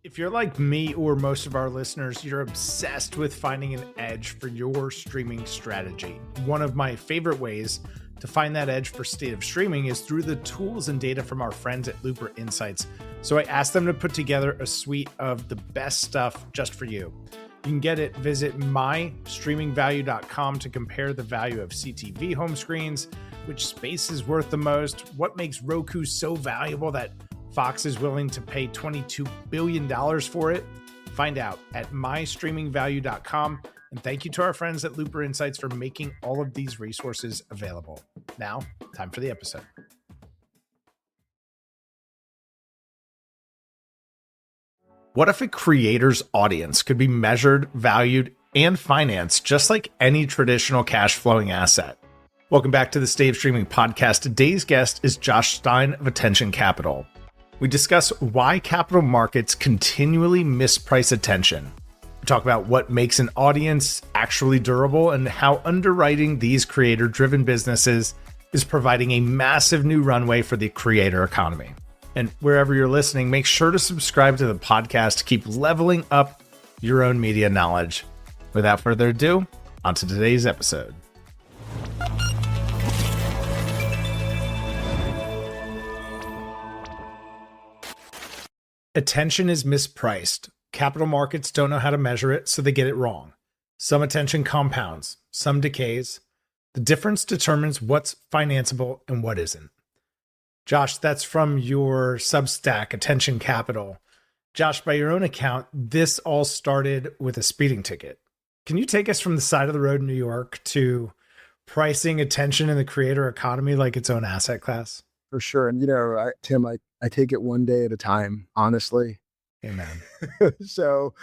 If you're like me or most of our listeners, you're obsessed with finding an edge for your streaming strategy. One of my favorite ways to find that edge for state of streaming is through the tools and data from our friends at Looper Insights. So I asked them to put together a suite of the best stuff just for you. You can get it. Visit mystreamingvalue.com to compare the value of CTV home screens, which space is worth the most, what makes Roku so valuable that Fox is willing to pay $22 billion for it. Find out at mystreamingvalue.com. And thank you to our friends at Looper Insights for making all of these resources available. Now, time for the episode. What if a creator's audience could be measured, valued, and financed just like any traditional cash flowing asset? Welcome back to the State of Streaming podcast. Today's guest is Josh Stein of Attention Capital. We discuss why capital markets continually misprice attention. We talk about what makes an audience actually durable and how underwriting these creator-driven businesses is providing a massive new runway for the creator economy. And wherever you're listening, make sure to subscribe to the podcast to keep leveling up your own media knowledge. Without further ado, on to today's episode. Attention is mispriced. Capital markets don't know how to measure it, so they get it wrong. Some attention compounds, some decays. The difference determines what's financeable and what isn't. Josh, that's from your Substack, Attention Capital. Josh, by your own account, this all started with a speeding ticket. Can you take us from the side of the road in New York to pricing attention in the creator economy like its own asset class? For sure. And, Tim, I take it one day at a time, honestly. Amen. So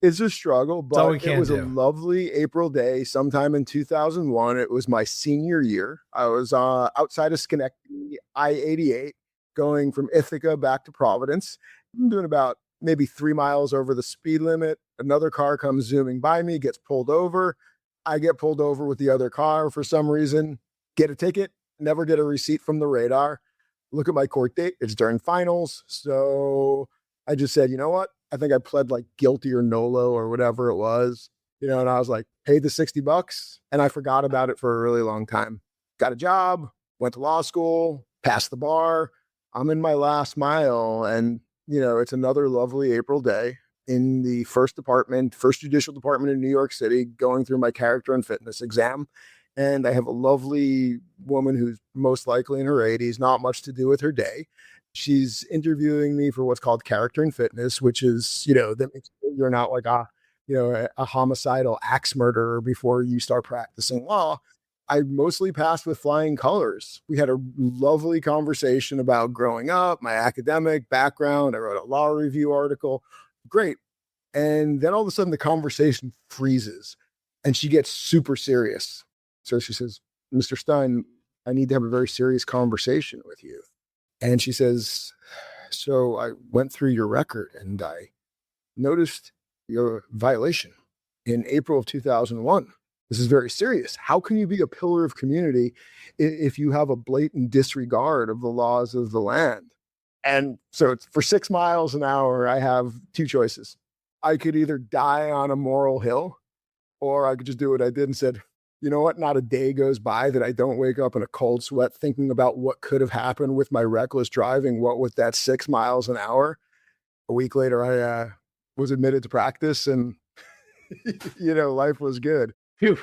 it's a struggle, but it was a lovely April day sometime in 2001. It was my senior year. I was outside of Schenectady, I-88, going from Ithaca back to Providence. I'm doing about maybe 3 miles over the speed limit. Another car comes zooming by me, gets pulled over. I get pulled over with the other car for some reason, get a ticket. Never get a receipt from the radar. Look at my court date. It's during finals. So I just said, you know what? I think I pled like guilty or nolo or whatever it was, and I was like, paid the $60 and I forgot about it for a really long time. Got a job, went to law school, passed the bar. I'm in my last mile and, it's another lovely April day in the first judicial department in New York City, going through my character and fitness exam. And I have a lovely woman who's most likely in her 80s, not much to do with her day. She's interviewing me for what's called character and fitness, which is, that makes sure you're not like a homicidal axe murderer before you start practicing law. I mostly passed with flying colors. We had a lovely conversation about growing up, my academic background. I wrote a law review article. Great. And then all of a sudden the conversation freezes and she gets super serious. So she says, Mr. Stein, I need to have a very serious conversation with you. And she says, so I went through your record and I noticed your violation in April of 2001. This is very serious. How can you be a pillar of community if you have a blatant disregard of the laws of the land? And so it's for 6 miles an hour, I have two choices. I could either die on a moral hill or I could just do what I did and said, you know what? Not a day goes by that I don't wake up in a cold sweat thinking about what could have happened with my reckless driving. What with that 6 miles an hour? A week later, I was admitted to practice and, life was good. Phew.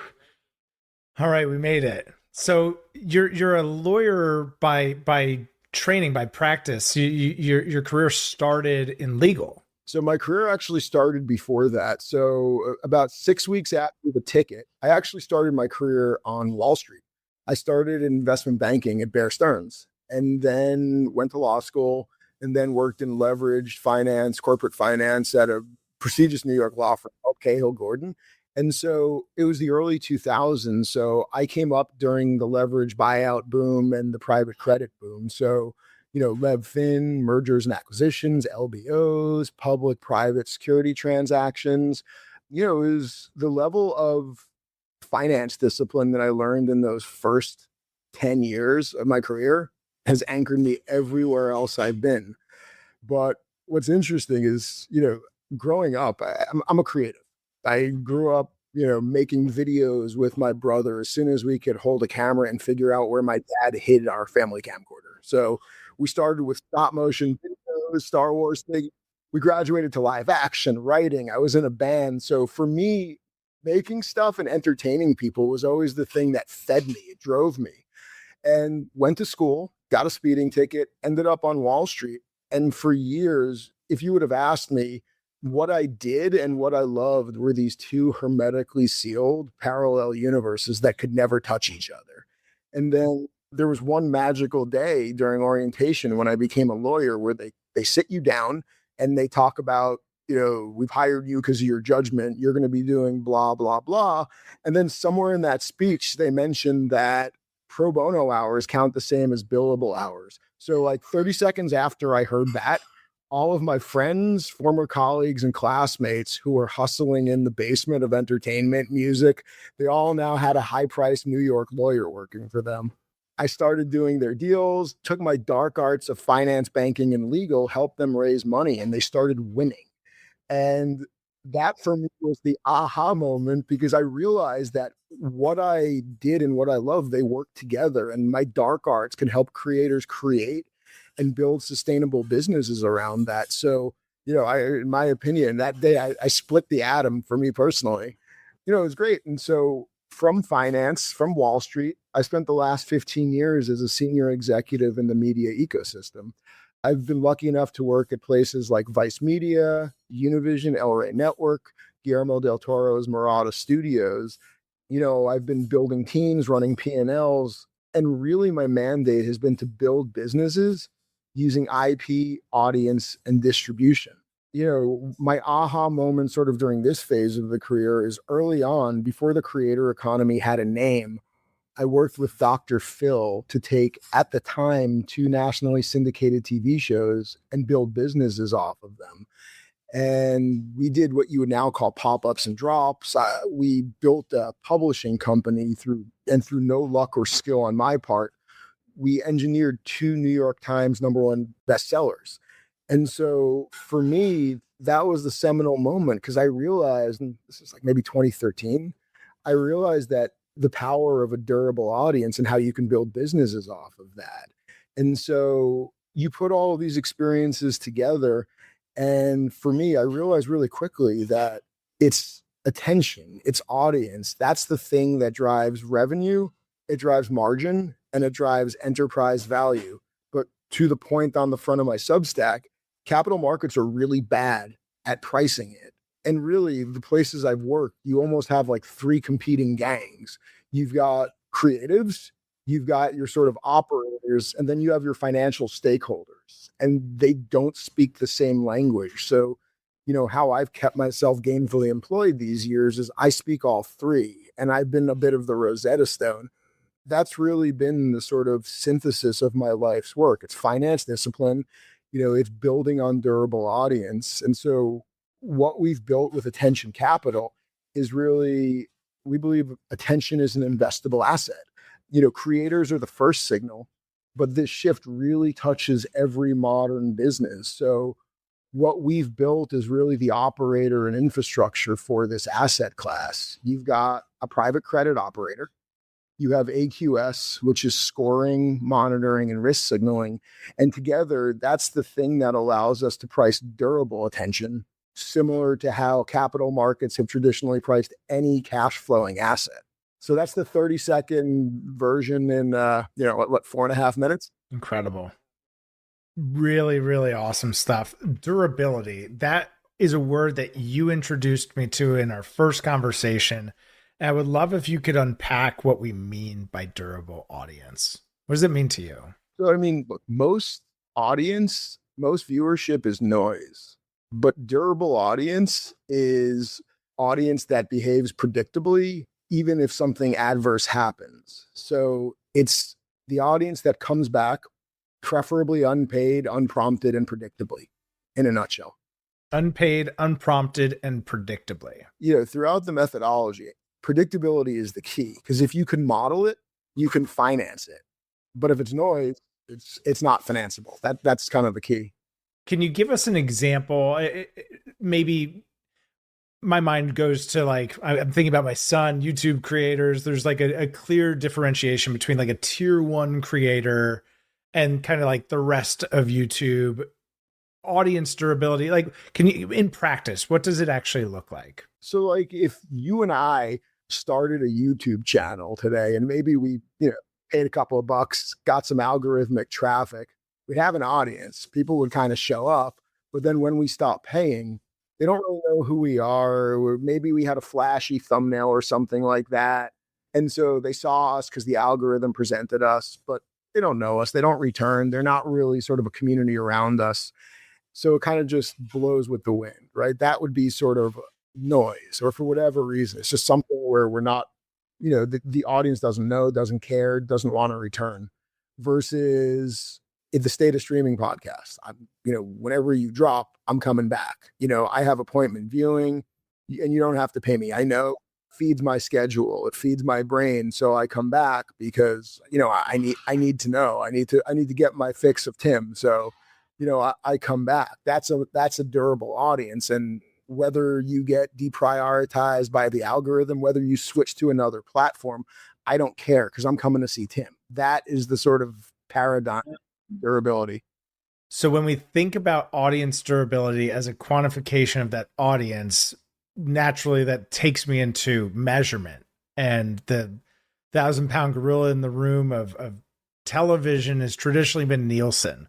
All right, we made it. So you're a lawyer by training, by practice. Your career started in legal. So my career actually started before that. So about 6 weeks after the ticket, I actually started my career on Wall Street. I started in investment banking at Bear Stearns and then went to law school and then worked in leveraged finance, corporate finance at a prestigious New York law firm called Cahill Gordon. And so it was the early 2000s. So I came up during the leverage buyout boom and the private credit boom. So LevFin, mergers and acquisitions, LBOs, public-private security transactions. It was the level of finance discipline that I learned in those first 10 years of my career has anchored me everywhere else I've been. But what's interesting is, growing up, I'm a creative. I grew up, making videos with my brother as soon as we could hold a camera and figure out where my dad hid our family camcorder. So we started with stop motion videos, Star Wars thing. We graduated to live action, writing. I was in a band. So for me, making stuff and entertaining people was always the thing that fed me. It drove me. And went to school, got a speeding ticket, ended up on Wall Street. And for years, if you would have asked me, what I did and what I loved were these two hermetically sealed parallel universes that could never touch each other. And then there was one magical day during orientation when I became a lawyer where they sit you down and they talk about, we've hired you because of your judgment. You're going to be doing blah, blah, blah. And then somewhere in that speech, they mentioned that pro bono hours count the same as billable hours. So like 30 seconds after I heard that, all of my friends, former colleagues, and classmates who were hustling in the basement of entertainment music, they all now had a high-priced New York lawyer working for them. I started doing their deals, took my dark arts of finance, banking, and legal, helped them raise money, and they started winning. And that for me was the aha moment, because I realized that what I did and what I love, they work together, and my dark arts can help creators create and build sustainable businesses around that. So, in my opinion, that day I split the atom for me personally. It was great. And so from finance, from Wall Street, I spent the last 15 years as a senior executive in the media ecosystem. I've been lucky enough to work at places like Vice Media, Univision, El Rey Network, Guillermo del Toro's Murata Studios. I've been building teams, running P&Ls, and really my mandate has been to build businesses using IP, audience, and distribution. My aha moment sort of during this phase of the career is early on, before the creator economy had a name. I worked with Dr. Phil to take, at the time, 2 nationally syndicated TV shows and build businesses off of them. And we did what you would now call pop-ups and drops. We built a publishing company through no luck or skill on my part. We engineered 2 New York Times #1 bestsellers. And so for me, that was the seminal moment, because I realized, and this is like maybe 2013, I realized that the power of a durable audience and how you can build businesses off of that. And so you put all of these experiences together. And for me, I realized really quickly that it's attention, it's audience. That's the thing that drives revenue, it drives margin, and it drives enterprise value. But to the point on the front of my Substack, capital markets are really bad at pricing it. And really, the places I've worked, you almost have like 3 competing gangs. You've got creatives, you've got your sort of operators, and then you have your financial stakeholders, and they don't speak the same language. So, how I've kept myself gainfully employed these years is I speak all 3, and I've been a bit of the Rosetta Stone. That's really been the sort of synthesis of my life's work. It's finance discipline, it's building on durable audience. And so what we've built with Attention Capital is really, we believe attention is an investable asset. Creators are the first signal, but this shift really touches every modern business. So what we've built is really the operator and infrastructure for this asset class. You've got a private credit operator. You have AQS, which is scoring, monitoring, and risk signaling. And together, that's the thing that allows us to price durable attention, similar to how capital markets have traditionally priced any cash flowing asset. So that's the 30-second version in, 4.5 minutes? Incredible. Really, really awesome stuff. Durability. That is a word that you introduced me to in our first conversation. I would love if you could unpack what we mean by durable audience. What does it mean to you? So, look, most viewership is noise, but durable audience is audience that behaves predictably, even if something adverse happens. So it's the audience that comes back, preferably unpaid, unprompted, and predictably, in a nutshell. Unpaid, unprompted, and predictably. Throughout the methodology, predictability is the key, because if you can model it, you can finance it. But if it's noise, it's not financeable. That's kind of the key. Can you give us an example? Maybe my mind goes to like, I'm thinking about my son, YouTube creators. There's like a clear differentiation between like a tier one creator and kind of like the rest of YouTube. Audience durability, like, can you, in practice, what does it actually look like? So like if you and I started a YouTube channel today and maybe we, paid a couple of bucks, got some algorithmic traffic, we'd have an audience. People would kind of show up, but then when we stop paying, they don't really know who we are, or maybe we had a flashy thumbnail or something like that. And so they saw us because the algorithm presented us, but they don't know us. They don't return. They're not really sort of a community around us. So it kind of just blows with the wind, right? That would be sort of noise, or for whatever reason, it's just something where we're not, the audience doesn't know, doesn't care, doesn't want to return. Versus in the State of Streaming podcast, whenever you drop, I'm coming back. I have appointment viewing and you don't have to pay me. I know feeds my schedule. It feeds my brain. So I come back because, I need to know, I need to get my fix of Tim. So, I come back. That's a durable audience. And whether you get deprioritized by the algorithm, whether you switch to another platform, I don't care because I'm coming to see Tim. That is the sort of paradigm durability. So when we think about audience durability as a quantification of that audience, naturally that takes me into measurement, and the 1,000-pound gorilla in the room of television has traditionally been Nielsen.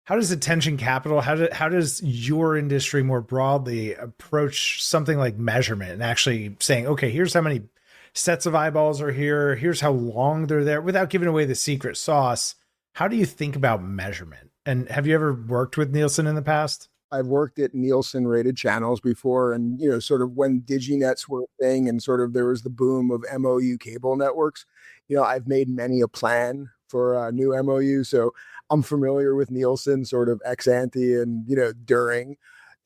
How does attention capital, how does your industry more broadly approach something like measurement and actually saying, okay, here's how many sets of eyeballs are here, here's how long they're there, without giving away the secret sauce? How do you think about measurement? And have you ever worked with Nielsen in the past? I've worked at Nielsen rated channels before, and sort of when DigiNets were a thing and sort of there was the boom of MOU cable networks, I've made many a plan for a new MOU. So I'm familiar with Nielsen sort of ex ante and, during.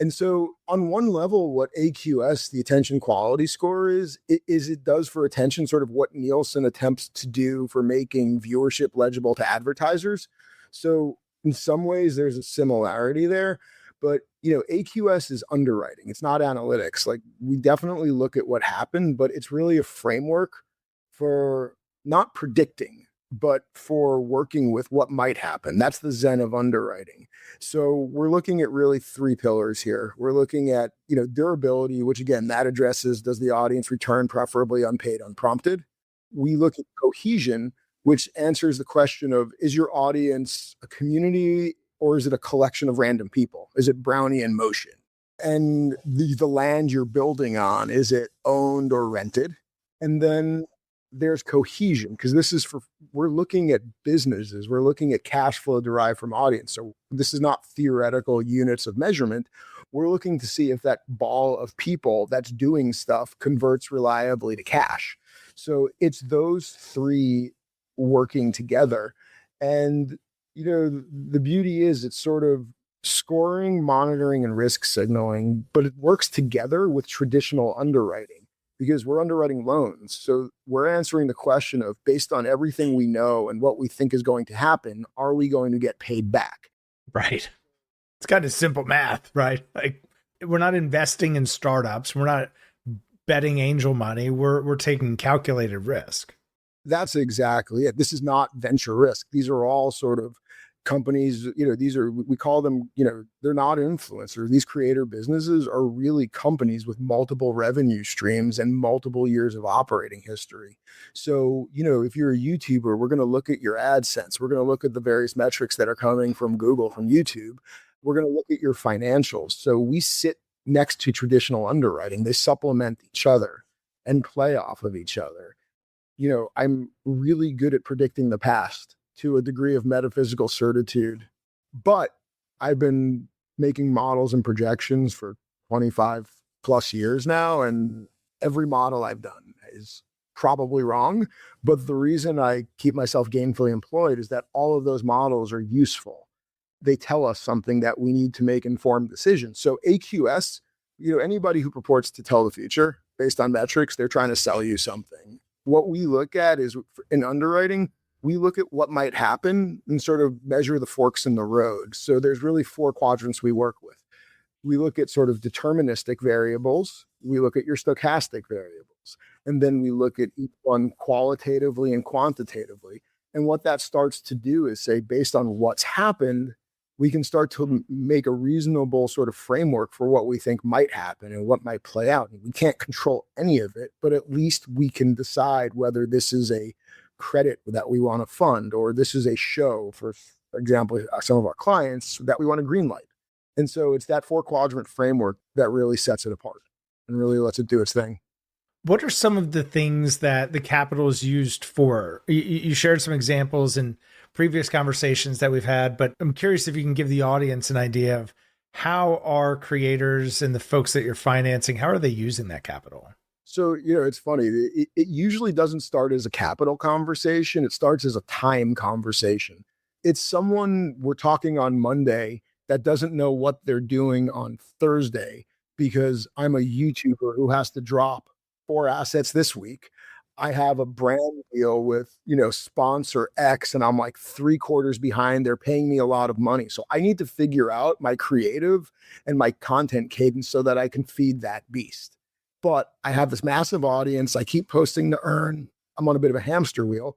And so on one level, what AQS, the attention quality score is it does for attention sort of what Nielsen attempts to do for making viewership legible to advertisers. So in some ways there's a similarity there, but AQS is underwriting. It's not analytics. Like, we definitely look at what happened, but it's really a framework for not predicting, but for working with what might happen. That's the zen of underwriting. So we're looking at really three pillars here. We're looking at, durability, which again, that addresses, does the audience return, preferably unpaid, unprompted? We look at cohesion, which answers the question of, is your audience a community or is it a collection of random people? Is it Brownian motion? And the land you're building on, is it owned or rented? And then there's cohesion, because we're looking at businesses, we're looking at cash flow derived from audience. So this is not theoretical units of measurement. We're looking to see if that ball of people that's doing stuff converts reliably to cash. So it's those three working together. And, the beauty is it's sort of scoring, monitoring, and risk signaling, but it works together with traditional underwriting, because we're underwriting loans. So we're answering the question of, based on everything we know and what we think is going to happen, are we going to get paid back? Right. It's kind of simple math, right? Like, we're not investing in startups. We're not betting angel money. We're taking calculated risk. That's exactly it. This is not venture risk. These are all sort of companies, we call them, they're not influencers. These creator businesses are really companies with multiple revenue streams and multiple years of operating history. So, if you're a YouTuber, we're going to look at your AdSense. We're going to look at the various metrics that are coming from Google, from YouTube. We're going to look at your financials. So we sit next to traditional underwriting. They supplement each other and play off of each other. I'm really good at predicting the past to a degree of metaphysical certitude, but I've been making models and projections for 25 plus years now, and every model I've done is probably wrong. But the reason I keep myself gainfully employed is that all of those models are useful. They tell us something that we need to make informed decisions. So AQS, anybody who purports to tell the future based on metrics, they're trying to sell you something. What we look at is, in underwriting, we look at what might happen and sort of measure the forks in the road. So there's really 4 quadrants we work with. We look at sort of deterministic variables. We look at your stochastic variables. And then we look at each one qualitatively and quantitatively. And what that starts to do is say, based on what's happened, we can start to make a reasonable sort of framework for what we think might happen and what might play out. And we can't control any of it, but at least we can decide whether this is a credit that we want to fund, or this is a show, for example, some of our clients that we want to greenlight. And so it's that 4 quadrant framework that really sets it apart and really lets it do its thing. What are some of the things that the capital is used for? You shared some examples in previous conversations that we've had, but I'm curious if you can give the audience an idea of how are creators and the folks that you're financing, how are they using that capital? So, it's funny. It usually doesn't start as a capital conversation. It starts as a time conversation. It's someone we're talking on Monday that doesn't know what they're doing on Thursday because I'm a YouTuber who has to drop 4 assets this week. I have a brand deal with, sponsor X, and I'm like 3/4 behind. They're paying me a lot of money. So I need to figure out my creative and my content cadence so that I can feed that beast. But I have this massive audience. I keep posting to earn. I'm on a bit of a hamster wheel.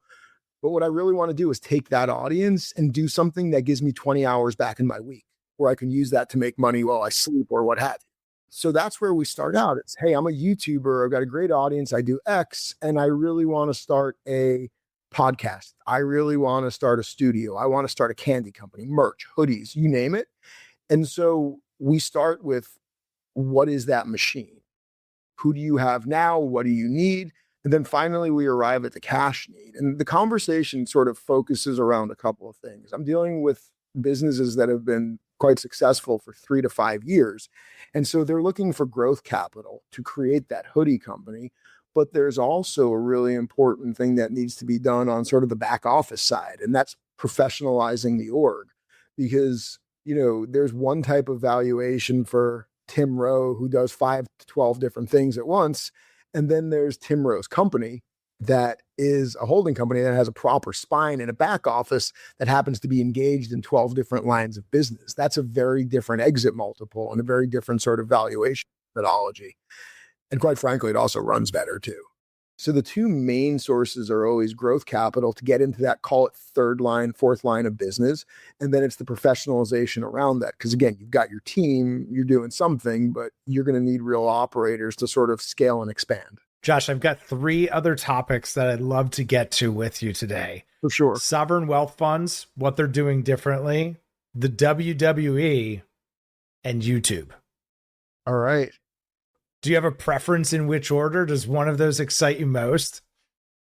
But what I really want to do is take that audience and do something that gives me 20 hours back in my week, where I can use that to make money while I sleep or what have you. So that's where we start out. It's, hey, I'm a YouTuber. I've got a great audience. I do X, and I really want to start a podcast. I really want to start a studio. I want to start a candy company, merch, hoodies, you name it. And so we start with, what is that machine? Who do you have now? What do you need? And then finally, we arrive at the cash need. And the conversation sort of focuses around a couple of things. I'm dealing with businesses that have been quite successful for 3 to 5 years. And so they're looking for growth capital to create that hoodie company. But there's also a really important thing that needs to be done on sort of the back office side, and that's professionalizing the org. Because, there's one type of valuation for Tim Rowe, who does 5 to 12 different things at once. And then there's Tim Rowe's company that is a holding company that has a proper spine and a back office that happens to be engaged in 12 different lines of business. That's a very different exit multiple and a very different sort of valuation methodology. And quite frankly, it also runs better too. So the 2 main sources are always growth capital to get into that, call it 3rd line, 4th line of business. And then it's the professionalization around that. Because again, you've got your team, you're doing something, but you're going to need real operators to sort of scale and expand. Josh, I've got 3 other topics that I'd love to get to with you today. For sure. Sovereign wealth funds, what they're doing differently, the WWE, and YouTube. All right. Do you have a preference in which order? Does one of those excite you most?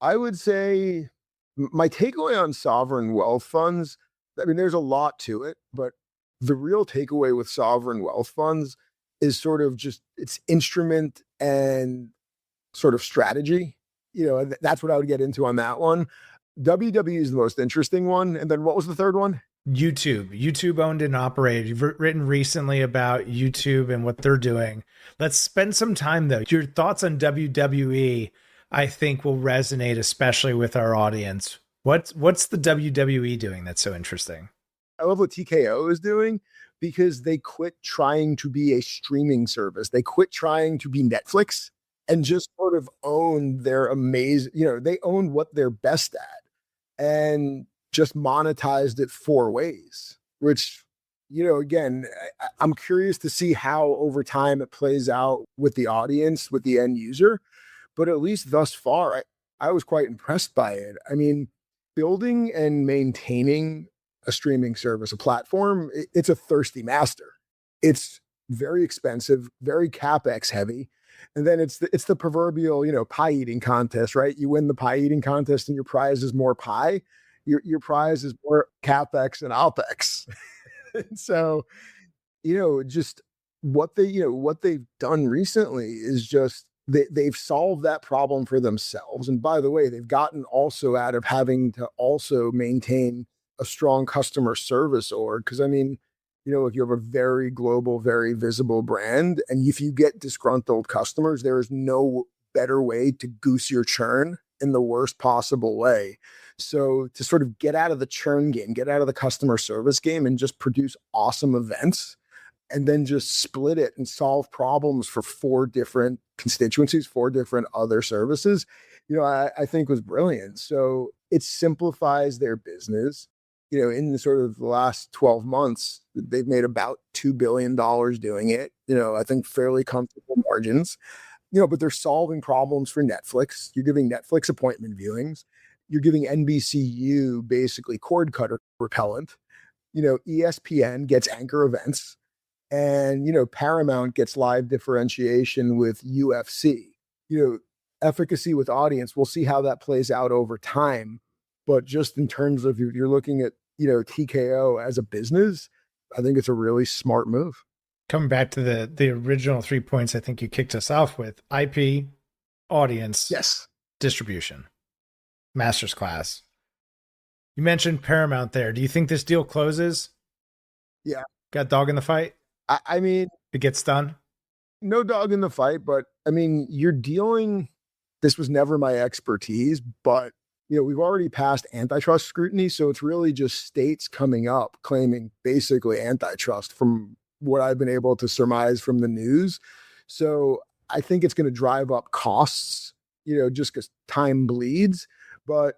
I would say my takeaway on sovereign wealth funds, there's a lot to it, but the real takeaway with sovereign wealth funds is sort of just its instrument and sort of strategy. That's what I would get into on that one. WWE is the most interesting one. And then what was the third one? YouTube owned and operated. You've written recently about YouTube and what they're doing. Let's spend some time though. Your thoughts on WWE, I think, will resonate, especially with our audience. What's the WWE doing that's so interesting? I love what TKO is doing because they quit trying to be a streaming service. They quit trying to be Netflix and just sort of own their amazing, they own what they're best at. And just monetized it 4 ways, which, again, I'm curious to see how over time it plays out with the audience, with the end user. But at least thus far, I was quite impressed by it. Building and maintaining a streaming service, a platform, it's a thirsty master. It's very expensive, very CapEx heavy. And then it's the proverbial, pie eating contest, right? You win the pie eating contest and your prize is more pie. Your prize is more CapEx and OpEx. And so, just what they've done recently is just they've solved that problem for themselves. And by the way, they've gotten also out of having to also maintain a strong customer service org. Because if you have a very global, very visible brand, and if you get disgruntled customers, there is no better way to goose your churn in the worst possible way. So to sort of get out of the churn game, get out of the customer service game and just produce awesome events and then just split it and solve problems for 4 different constituencies, 4 different other services, I think was brilliant. So it simplifies their business. In the sort of the last 12 months, they've made about $2 billion doing it, I think fairly comfortable margins, but they're solving problems for Netflix. You're giving Netflix appointment viewings. You're giving NBCU basically cord cutter repellent. ESPN gets anchor events. And, Paramount gets live differentiation with UFC. Efficacy with audience, we'll see how that plays out over time. But just in terms of you're looking at, TKO as a business, I think it's a really smart move. Coming back to the original 3 points, I think you kicked us off with IP, audience, yes, distribution, master's class. You mentioned Paramount there. Do you think this deal closes? Yeah. Got dog in the fight? I mean, it gets done? No dog in the fight, but I mean, this was never my expertise, but we've already passed antitrust scrutiny. So it's really just states coming up claiming basically antitrust from what I've been able to surmise from the news. So I think it's going to drive up costs, just because time bleeds. But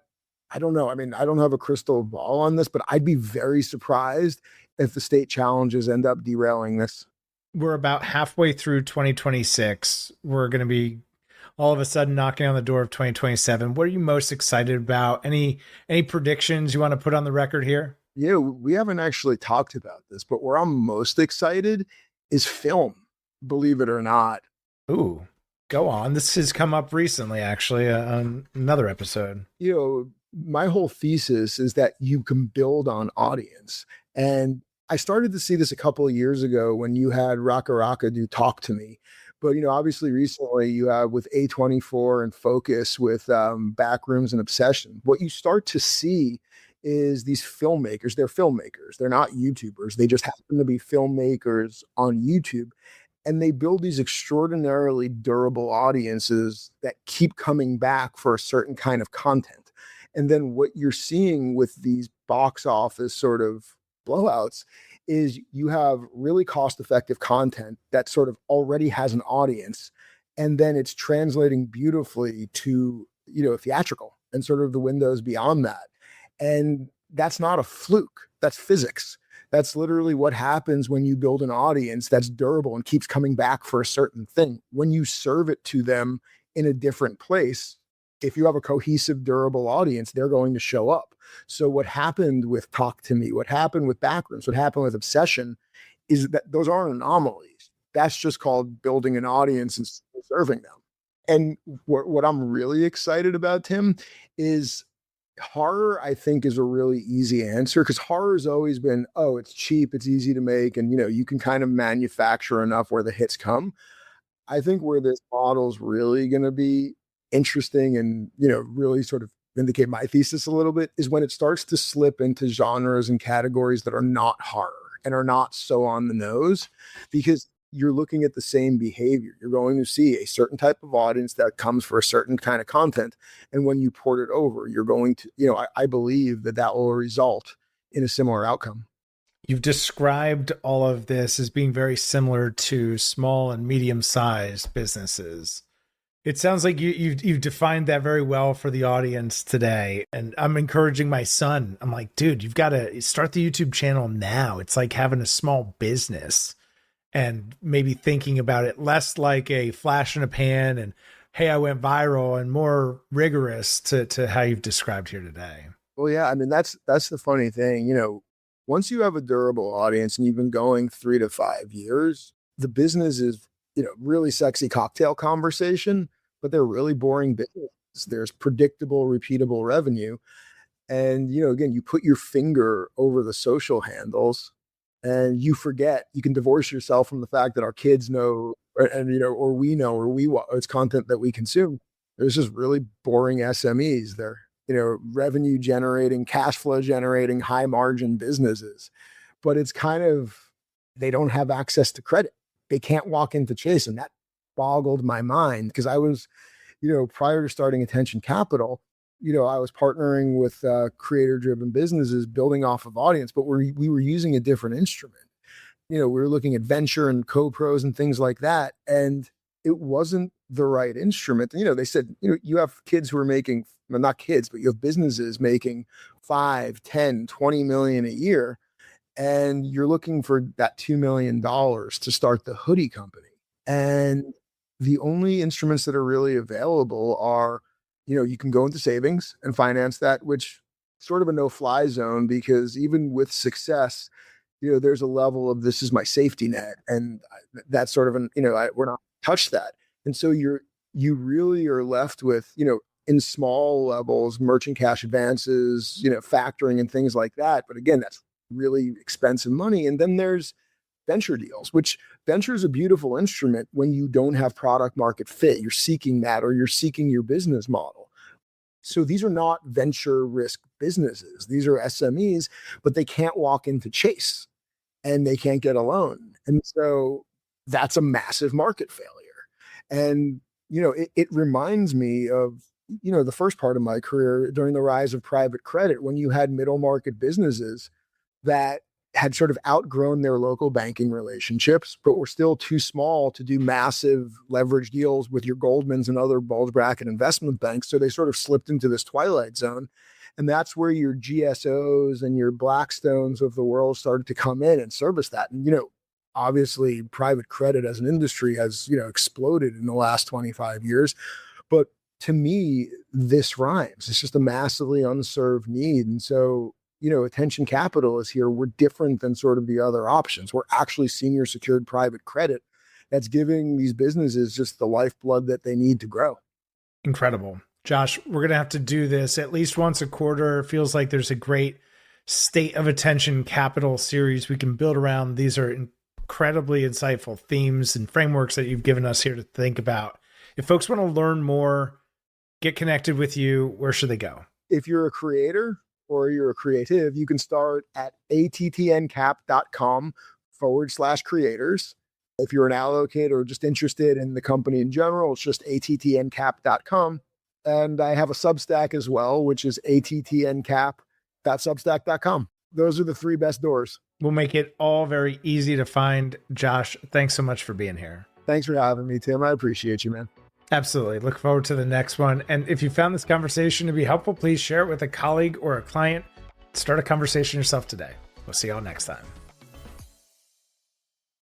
I don't know. I mean, I don't have a crystal ball on this, but I'd be very surprised if the state challenges end up derailing this. We're about halfway through 2026. We're going to be all of a sudden knocking on the door of 2027. What are you most excited about? Any predictions you want to put on the record here? Yeah, we haven't actually talked about this, but where I'm most excited is film, believe it or not. Ooh, go on. This has come up recently, actually, on another episode. My whole thesis is that you can build on audience. And I started to see this a couple of years ago when you had Raka Raka do Talk to Me. But, obviously recently you have with A24 and Focus with Backrooms and Obsession. What you start to see is these filmmakers. They're filmmakers. They're not YouTubers. They just happen to be filmmakers on YouTube. And they build these extraordinarily durable audiences that keep coming back for a certain kind of content. And then what you're seeing with these box office sort of blowouts is you have really cost-effective content that sort of already has an audience, and then it's translating beautifully to, theatrical and sort of the windows beyond that. And that's not a fluke. That's physics. That's literally what happens when you build an audience that's durable and keeps coming back for a certain thing. When you serve it to them in a different place, if you have a cohesive, durable audience, they're going to show up. So what happened with Talk to Me, what happened with Backrooms, what happened with Obsession is that those aren't anomalies. That's just called building an audience and serving them. And what I'm really excited about, Tim, is horror, I think, is a really easy answer because horror has always been, it's cheap, it's easy to make, and you can kind of manufacture enough where the hits come. I think where this model is really going to be interesting and really sort of vindicate my thesis a little bit is when it starts to slip into genres and categories that are not horror and are not so on the nose, because you're looking at the same behavior. You're going to see a certain type of audience that comes for a certain kind of content. And when you port it over, you're going to, I believe that will result in a similar outcome. You've described all of this as being very similar to small and medium-sized businesses. It sounds like you've defined that very well for the audience today. And I'm encouraging my son. I'm like, dude, you've got to start the YouTube channel now. It's like having a small business and maybe thinking about it less like a flash in a pan and, hey, I went viral, and more rigorous to how you've described here today. Well, yeah, I mean, that's the funny thing. Once you have a durable audience and you've been going 3 to 5 years, the business is really sexy cocktail conversation, but they're really boring business. There's predictable, repeatable revenue. And, again, you put your finger over the social handles and you forget, you can divorce yourself from the fact that our kids know, or we know, or it's content that we consume. There's just really boring SMEs. They're, revenue generating, cash flow generating, high margin businesses, but it's kind of, they don't have access to credit. They can't walk into Chase. And that boggled my mind because I was, prior to starting Attention Capital, I was partnering with creator-driven businesses building off of audience, but we were using a different instrument. We were looking at venture and co-pros and things like that. And it wasn't the right instrument. They said, you have kids who are making, well, not kids, but you have businesses making 5, 10, 20 million a year. And you're looking for that $2 million to start the hoodie company. And the only instruments that are really available are, you can go into savings and finance that, which sort of a no-fly zone, because even with success, there's a level of, this is my safety net. And that's sort of we're not touch that. And so you really are left with, in small levels, merchant cash advances, factoring and things like that. But again, that's really expensive money. And then there's venture deals, which venture is a beautiful instrument when you don't have product market fit. You're seeking that, or you're seeking your business model. So these are not venture risk businesses. These are SMEs, but they can't walk into Chase and they can't get a loan. And so that's a massive market failure. And, it reminds me of, the first part of my career during the rise of private credit, when you had middle market businesses that had sort of outgrown their local banking relationships, but were still too small to do massive leverage deals with your Goldmans and other bulge bracket investment banks. So they sort of slipped into this twilight zone. And that's where your GSOs and your Blackstones of the world started to come in and service that. And, obviously private credit as an industry has, exploded in the last 25 years. But to me, this rhymes. It's just a massively unserved need. And so, Attention Capital is here. We're different than sort of the other options. We're actually senior secured private credit that's giving these businesses just the lifeblood that they need to grow. Incredible. Josh, we're going to have to do this at least once a quarter. It feels like there's a great State of Attention Capital series we can build around. These are incredibly insightful themes and frameworks that you've given us here to think about. If folks want to learn more, get connected with you, where should they go? If you're a creator or you're a creative, you can start at attncap.com/creators. If you're an allocator or just interested in the company in general, it's just attncap.com. And I have a Substack as well, which is attncap.substack.com. Those are the three best doors. We'll make it all very easy to find. Josh, thanks so much for being here. Thanks for having me, Tim. I appreciate you, man. Absolutely. Look forward to the next one. And if you found this conversation to be helpful, please share it with a colleague or a client. Start a conversation yourself today. We'll see y'all next time.